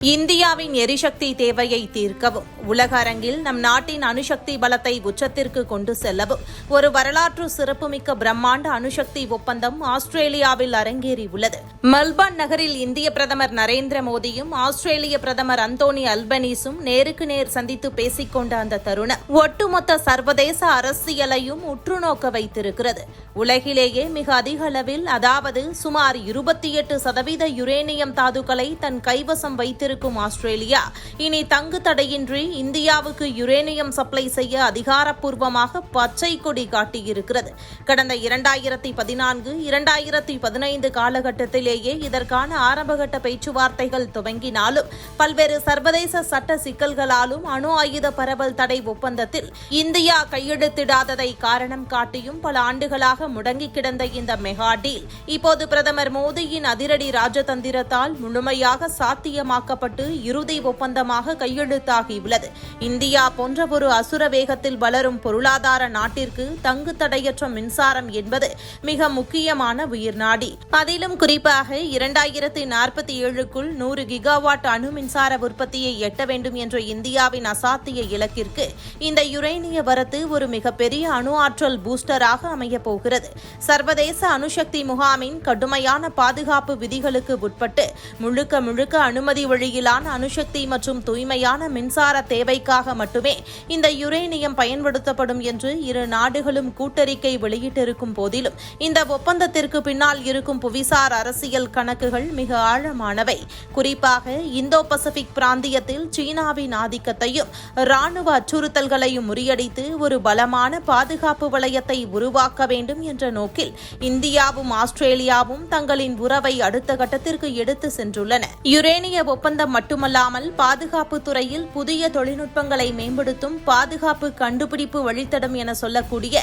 இந்தியாவின் எரிசக்தி தேவையை தீர்க்கவும் உலக அரங்கில் நம் நாட்டின் அணுசக்தி பலத்தை உச்சத்திற்கு கொண்டு செல்லவும் ஒரு வரலாற்று சிறப்புமிக்க பிரம்மாண்ட அணுசக்தி ஒப்பந்தம் ஆஸ்திரேலியாவில் அரங்கேறியுள்ளது. மெல்பர்ன் நகரில் இந்திய பிரதமர் நரேந்திர மோடியும் ஆஸ்திரேலிய பிரதமர் அந்தோனி அல்பனீஸும் நேருக்கு நேர் சந்தித்து பேசிக்கொண்ட அந்த தருணம் ஒட்டுமொத்த சர்வதேச அரசியலையும் உற்றுநோக்க வைத்திருக்கிறது. உலகிலேயே மிக அதிக அளவில், அதாவது சுமார் 28% யுரேனியம் தாதுக்களை தன் கைவசம் வைத்திருக்கும் ஆஸ்திரேலியா இனி தங்கு தடையின்றி இந்தியாவுக்கு யுரேனியம் சப்ளை செய்ய அதிகாரப்பூர்வமாக பச்சை கொடி காட்டியிருக்கிறது. கடந்த 2014-2015 காலகட்டத்திலேயே இதற்கான ஆரம்பகட்ட பேச்சுவார்த்தைகள் துவங்கினாலும் பல்வேறு சர்வதேச சட்ட சிக்கல்களாலும் அணு ஆயுத பரவல் தடை ஒப்பந்தத்தில் இந்தியா கையெழுத்திடாததை காரணம் காட்டியும் பல ஆண்டுகளாக முடங்கி கிடந்த இந்த மெகா டீல் இப்போது பிரதமர் மோடியின் அதிரடி ராஜதந்திரத்தால் முழுமையாக சாத்தியமாக்கப்பட்டு இறுதி ஒப்பந்தமாக கையெழுத்தாகியுள்ளது. இந்தியா போன்ற ஒரு அசுர வேகத்தில் வளரும் பொருளாதார நாட்டிற்கு தங்கு தடையற்ற மின்சாரம் என்பது மிக முக்கியமான உயிர்நாடி. அதிலும் குறிப்பாக 2047க்குள் 100 கிகாவாட் அணு மின்சார உற்பத்தியை எட்ட வேண்டும் என்ற இந்தியாவின் அசாத்திய இலக்கிற்கு இந்த யுரேனிய வரத்து ஒரு மிகப்பெரிய அணு ஆற்றல் பூஸ்டராக அமையப் போகிறது. சர்வதேச அணுசக்தி முகாமின் கடுமையான பாதுகாப்பு விதிகளுக்கு உட்பட்டு முழுக்க அனுமதி வழியிலான அணுசக்தி மற்றும் தூய்மையான மின்சார தேவைக்காக மட்டுமே இந்த யுரேனியம் பயன்படுத்தப்படும் என்று இரு நாடுகளும் கூட்டறிக்கை வெளியிட்டிருக்கும் போதிலும் இந்த ஒப்பந்தத்திற்கு பின்னால் இருக்கும் புவிசார் அரசியல் கணக்குகள் மிக ஆழமானவை. குறிப்பாக இந்தோ பசிபிக் பிராந்தியத்தில் சீனாவின் ஆதிக்கத்தையும் ராணுவ அச்சுறுத்தல்களையும் முறியடித்து ஒரு பலமான பாதுகாப்பு வளையத்தை உருவாக்க வேண்டும் என்ற நோக்கில் இந்தியாவும் ஆஸ்திரேலியாவும் தங்களின் உறவை அடுத்த கட்டத்திற்கு எடுத்து சென்றுள்ளன. யுரேனிய ஒப்பந்தம் மட்டுமல்லாமல் பாதுகாப்பு துறையில் புதிய தொழில்நுட்பங்களை மேம்படுத்தும் பாதுகாப்பு கண்டுபிடிப்பு வழித்தடம் என சொல்லக்கூடிய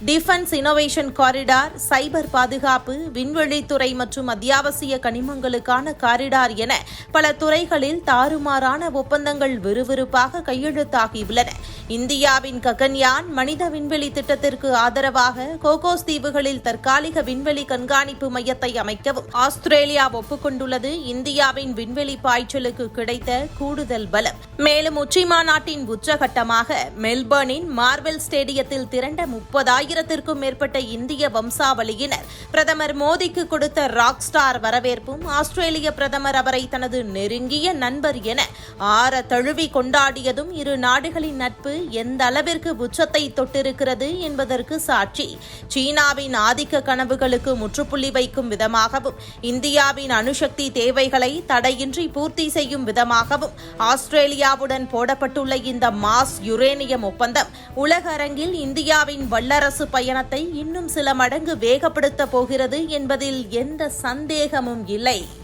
டிஃபென்ஸ் இனோவேஷன் காரிடார், சைபர் பாதுகாப்பு, விண்வெளித்துறை மற்றும் அத்தியாவசிய கனிமங்களுக்கான காரிடார் என பல துறைகளில் தாறுமாறான ஒப்பந்தங்கள் விறுவிறுப்பாக கையெழுத்தாகியுள்ளன. இந்தியாவின் ககன்யான் மனித விண்வெளி திட்டத்திற்கு ஆதரவாக கோகோஸ் தீவுகளில் தற்காலிக விண்வெளி கண்காணிப்பு மையத்தை அமைக்கவும் ஆஸ்திரேலியா ஒப்புக்கொண்டுள்ளது இந்தியாவின் விண்வெளி பாய்ச்சலுக்கு கிடைத்த கூடுதல் பலம். மேலும் உச்சிமாநாட்டின் உச்சகட்டமாக மெல்பர்னின் மார்வெல் ஸ்டேடியத்தில் திரண்ட 30,000க்கும் மேற்பட்ட இந்திய வம்சாவளியினர் பிரதமர் மோடிக்கு கொடுத்த ராக் ஸ்டார் வரவேற்பும் ஆஸ்திரேலிய பிரதமர் அவரை தனது நெருங்கிய நண்பர் என ஆற தழுவி கொண்டாடியதும் இரு நாடுகளின் நட்பு எந்த அளவிற்கு உச்சத்தை தொட்டிருக்கிறது என்பதற்கு சாட்சி. சீனாவின் ஆதிக்க கனவுகளுக்கு முற்றுப்புள்ளி வைக்கும் விதமாகவும் இந்தியாவின் அணுசக்தி தேவைகளை தடையின்றி பூர்த்தி செய்யும் விதமாகவும் ஆஸ்திரேலியாவுடன் போடப்பட்டுள்ள இந்த மாஸ் யுரேனியம் ஒப்பந்தம் உலக அரங்கில் இந்தியாவின் வல்லரசு பயணத்தை இன்னும் சில மடங்கு வேகப்படுத்தப் போகிறது என்பதில் எந்த சந்தேகமும் இல்லை.